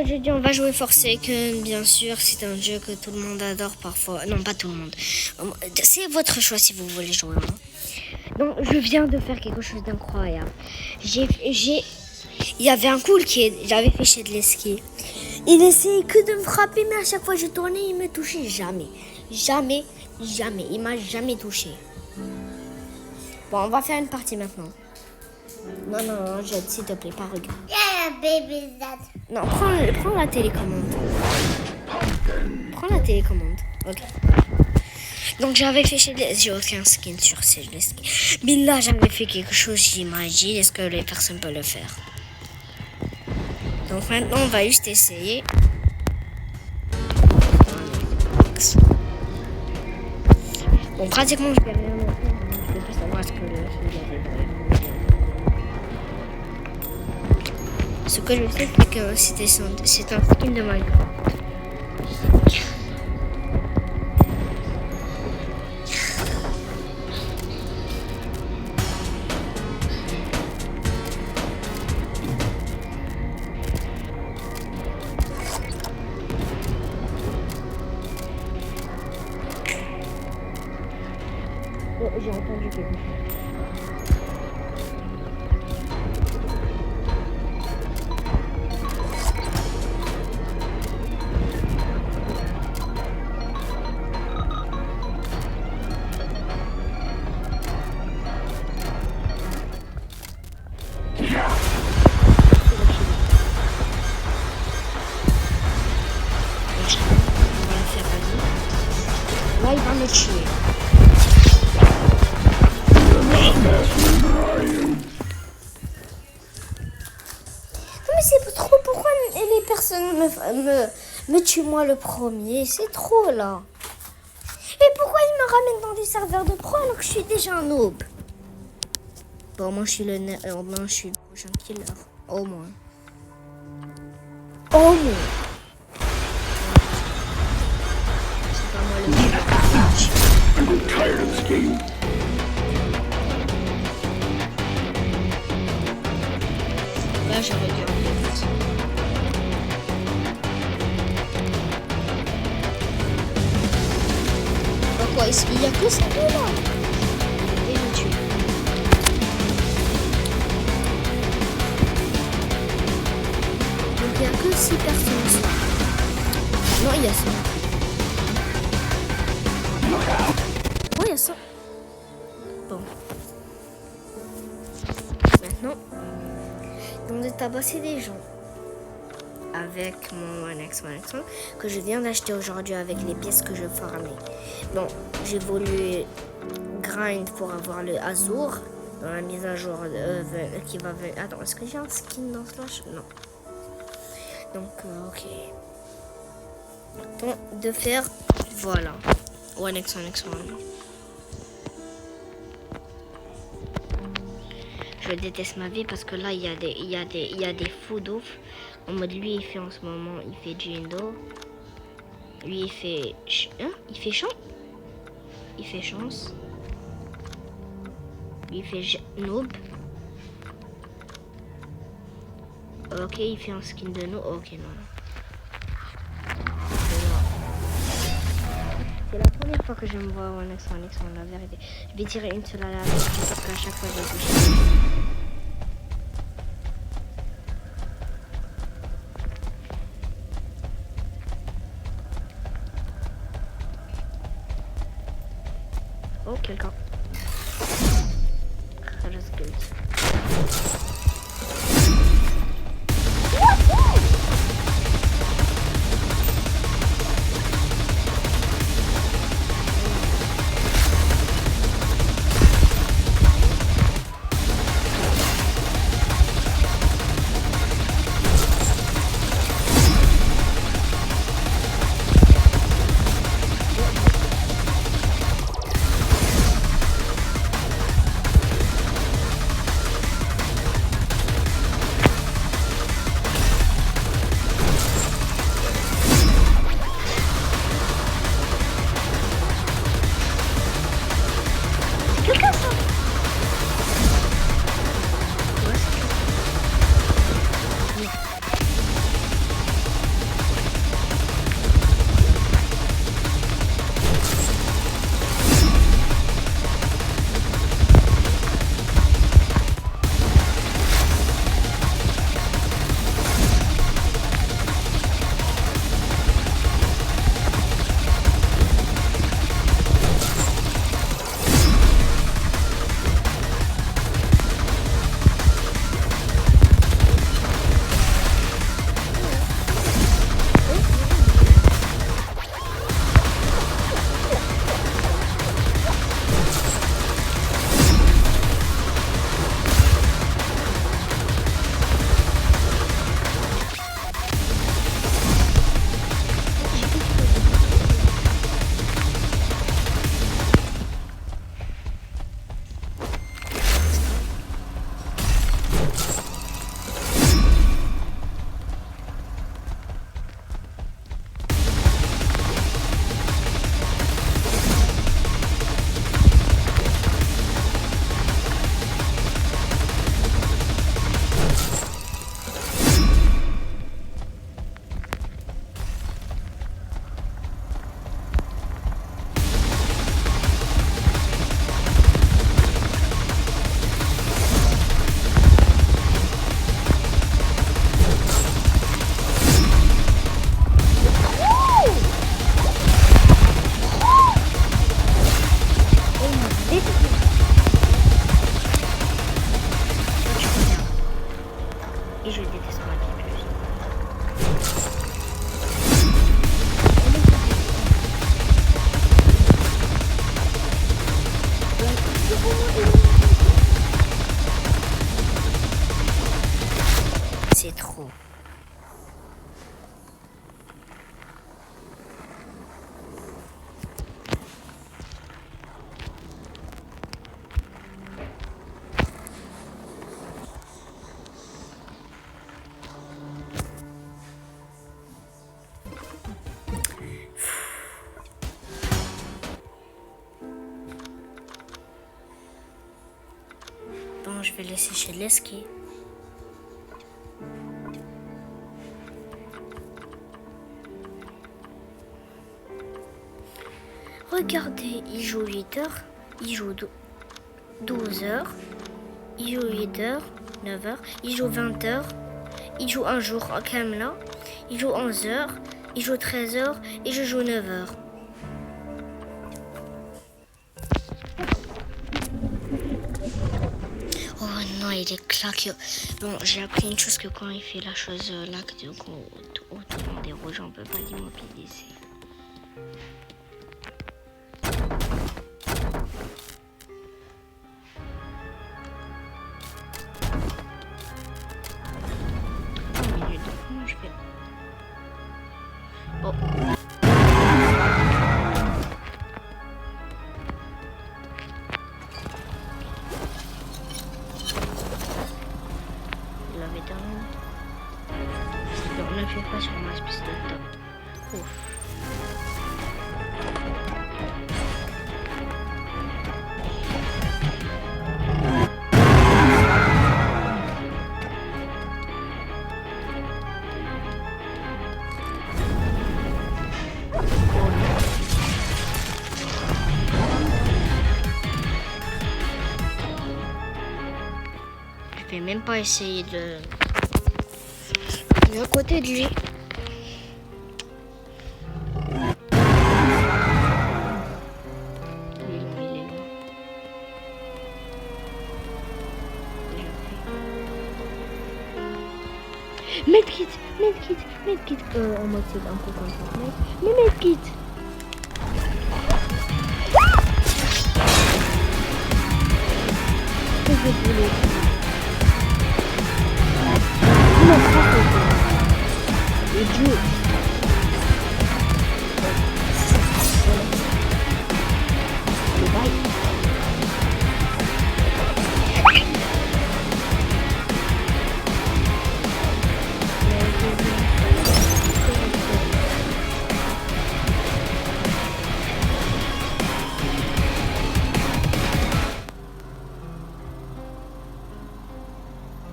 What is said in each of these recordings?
j'ai dit on va jouer Forsaken, bien sûr, c'est un jeu que tout le monde adore parfois. Non, pas tout le monde. C'est votre choix si vous voulez jouer. Donc, je viens de faire quelque chose d'incroyable. Il y avait un cool kid, j'avais fait chez de l'esquive. Il essayait que de me frapper, mais à chaque fois que je tournais, il me touchait jamais. Jamais, jamais. Il m'a jamais touché. Bon, on va faire une partie maintenant. Non, Jade, s'il te plaît, pas regarde. Yeah, baby, that. Non, prends la télécommande. Prends la télécommande. Ok. Donc j'avais fait j'ai aucun skin sur ces skins. Mais là j'avais fait quelque chose, j'imagine. Est-ce que les personnes peuvent le faire? Donc maintenant on va juste essayer. Bon, pratiquement je vais rien faire. Je peux pas savoir ce que ce que je sais, c'est que c'est un skin de Minecraft. Oh, j'ai entendu quelque chose. Là, il va me tuer. Non, mais c'est trop. Pourquoi les personnes me tuent moi le premier? C'est trop là. Et pourquoi ils me ramènent dans des serveurs de pro alors que je suis déjà un noob? Bon, moi je suis le prochain killer. Au moins. Au moins. C'est pas moi le killer. I'm tired of this game. Là, je regarde. Pourquoi il y a que ça là? Et je tue. Donc il y a que 6 personnes. Non, il y a ça. Oh, il y a ça. Bon. Maintenant, on va tabasser des gens avec mon One X que je viens d'acheter aujourd'hui avec les pièces que je farmais. Bon, j'ai voulu grind pour avoir le Azur dans la mise à jour qui va venir. Attends, est-ce que j'ai un skin dans Flash? Non. Donc, ok. Donc, de faire, voilà, One X1. Je déteste ma vie parce que là, il y a des fous d'ouf. En mode, lui, il fait en ce moment, il fait Jindo. Lui, il fait... il fait chant. Il fait chance. Lui, il fait noob. Ok, il fait un skin de noob. Ok, non. C'est la première fois que je me vois One X1, la vérité. Je vais tirer une seule à la tête parce qu'à chaque fois, je touche. Oh, quelqu'un. Reste good. vais laisser chez Leski. Regardez, il joue 8 heures, il joue 12 heures, il joue 8 heures, 9 heures, il joue 20 heures, il joue un jour en Kamla, il joue 11 heures, il joue 13 heures et je joue 9 heures. Oh non, il est claqué. Bon, j'ai appris une chose que quand il fait la chose là, que du coup, autour des rouges, on peut pas l'immobiliser. Oh. Il avait terminé. Donc ne fais pas sur ma espèce de top. Ouf. Je vais même pas essayer de... Il est à côté de lui. Il est loin. Medkit. En mode c'est un peu comme ça. Mais Medkit. Que je voulais. Et Dieu. Le bail.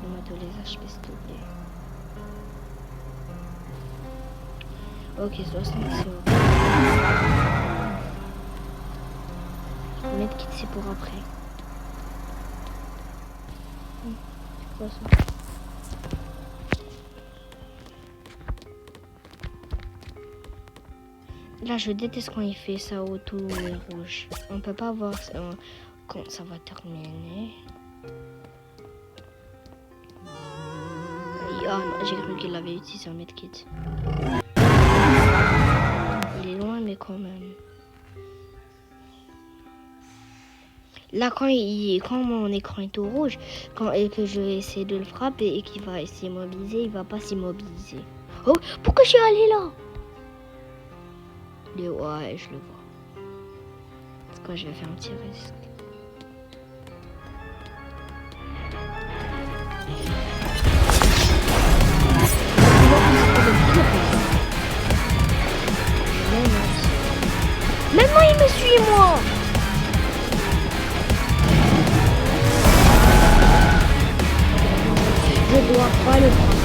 Donne-moi tous les HP s'il te plaît. Ok, 60 c'est ok. Medkit c'est pour après. C'est quoi ça? Là je déteste quand il fait ça au tout rouge. On peut pas voir quand ça va terminer. Ah non, j'ai cru qu'il avait utilisé un medkit. Il est loin, mais quand même. Là, quand mon écran est tout rouge, et que je vais essayer de le frapper et qu'il va s'immobiliser, il va pas s'immobiliser. Oh, pourquoi je suis allée là? Ouais, je le vois. C'est quoi, je vais faire un petit risque. Maintenant il me suit moi. Je dois pas le prendre.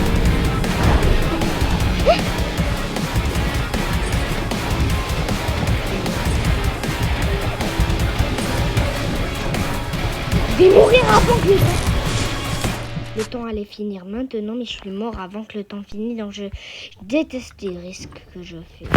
Je vais mourir avant que le temps allait finir maintenant, mais je suis mort avant que le temps finisse, donc je déteste les risques que je fais.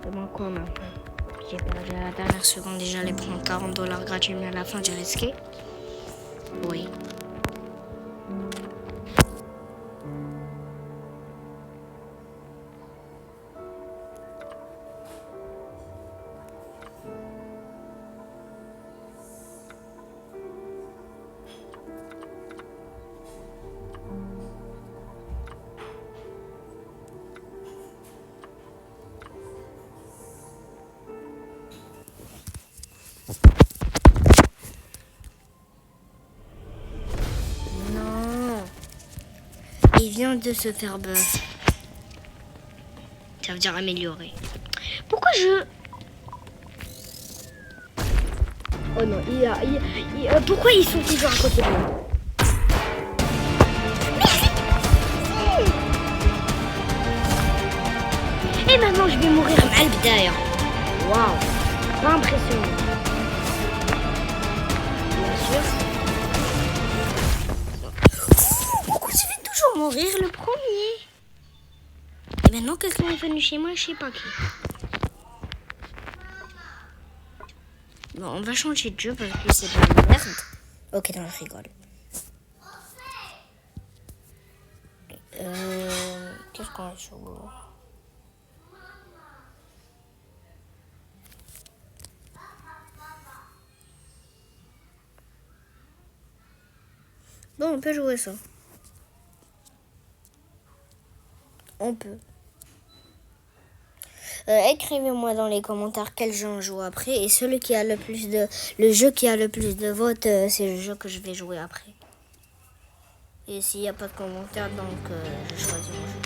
Comment quoi maintenant? J'ai perdu à la dernière seconde et j'allais prendre $40 gratuits, mais à la fin j'ai risqué. Oui. Non. Il vient de se faire buff. Ça veut dire améliorer. Pourquoi je... Oh non, pourquoi ils sont toujours à côté de moi? Et maintenant je vais mourir mal d'ailleurs. Waouh, pas impressionnant. Bien sûr. Pourquoi je vais toujours mourir le premier? Et maintenant quelqu'un est venu chez moi, je sais pas qui. Bon, on va changer de jeu parce que c'est de la merde. Ok, non, je rigole. Qu'est-ce qu'on a sur le... Bon, on peut jouer ça. On peut. Écrivez-moi dans les commentaires quel jeu on joue après. Et celui qui a le plus de... Le jeu qui a le plus de votes, c'est le jeu que je vais jouer après. Et s'il n'y a pas de commentaires, donc je choisis mon jeu.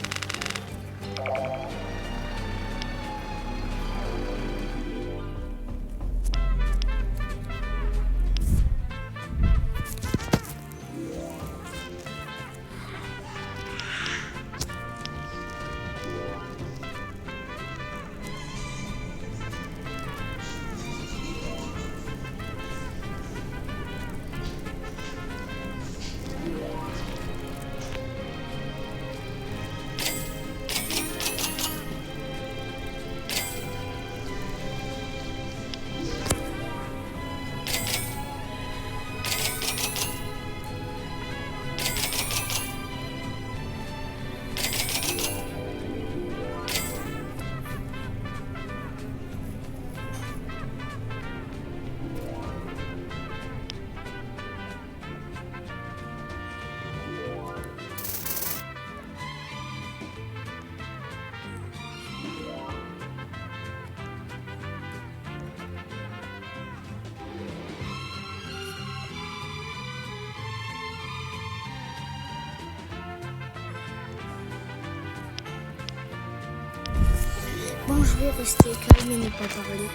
Bon, je vais rester calme et ne pas parler.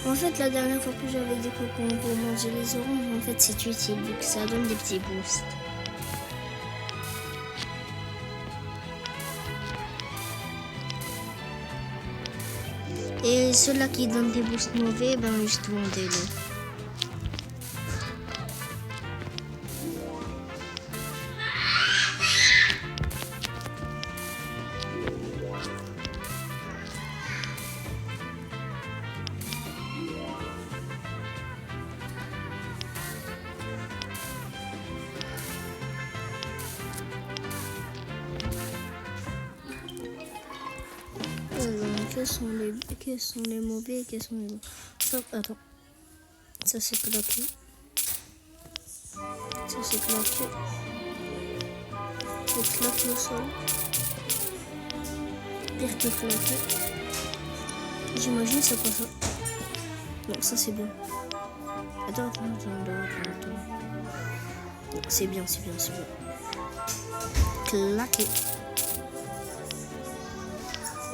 En fait, la dernière fois que j'avais des cocons pour manger les oranges, en fait, c'est utile vu que ça donne des petits boosts. Et ceux-là qui donnent des boosts mauvais, ben juste vendez-le. Quels sont les mauvais et quels sont les bons? Ça, attends. Ça c'est claqué. Ça c'est claqué. C'est claqué au sol. Pire que claqué. J'imagine c'est quoi ça? Non, ça c'est bien. Attends. C'est bien. Claqué.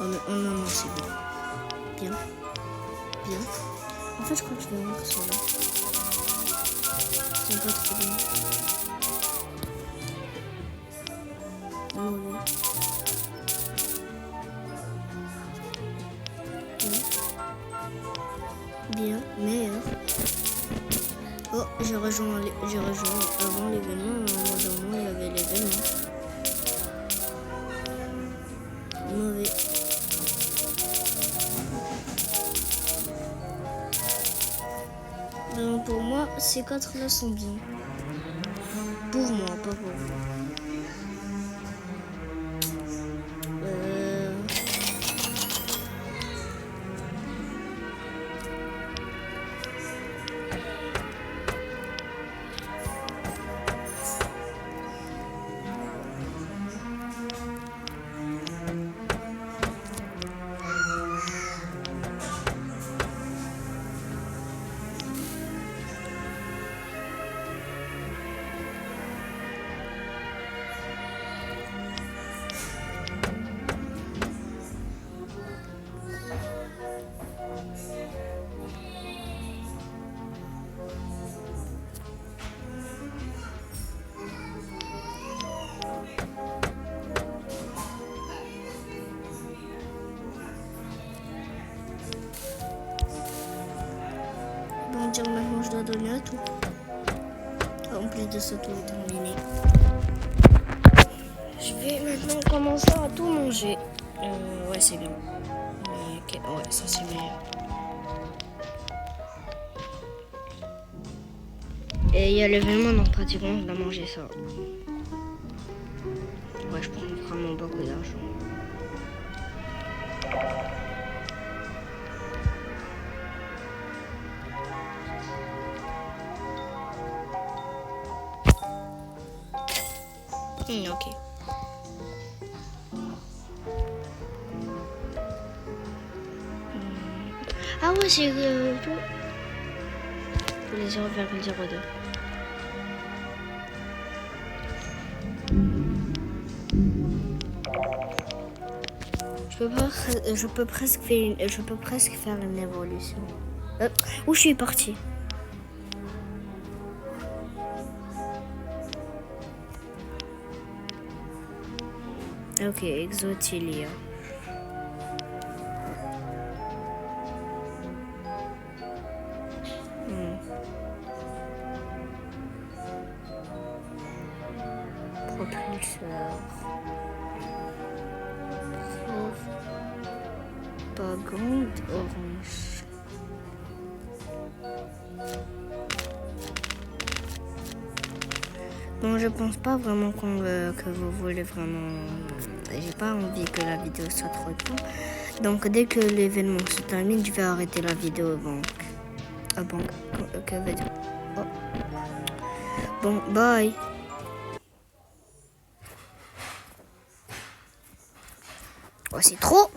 Oh mais oh non, c'est bien. Bien. En fait, je crois que je vais mettre sur là. C'est pas trop bien. Mauvais. Bien. Bien, meilleur. Oh, j'ai rejoint avant l'événement. Normalement, il y avait l'événement. Mauvais. Donc pour moi, ces 4 là sont bien. Pour moi, pas pour vous. Bon, dire maintenant je dois donner à tout. En plus de ça, tout est terminé. Je vais maintenant commencer à tout manger. Ouais, c'est bien. Ok, ouais, ça c'est meilleur. Et il y a l'événement, donc pratiquement je dois manger ça. Ouais, je prends vraiment beaucoup d'argent. Ok. Ah ouais, c'est tout. Les 0,02. Je peux presque faire une évolution. Où je suis parti? Ok, Exotilia. Propulseur. Propagande orange. Bon, je pense pas vraiment que vous voulez vraiment. J'ai pas envie que la vidéo soit trop de temps. Donc, dès que l'événement se termine, je vais arrêter la vidéo. Donc, que veut dire? Oh. Bon, bye. Oh, c'est trop.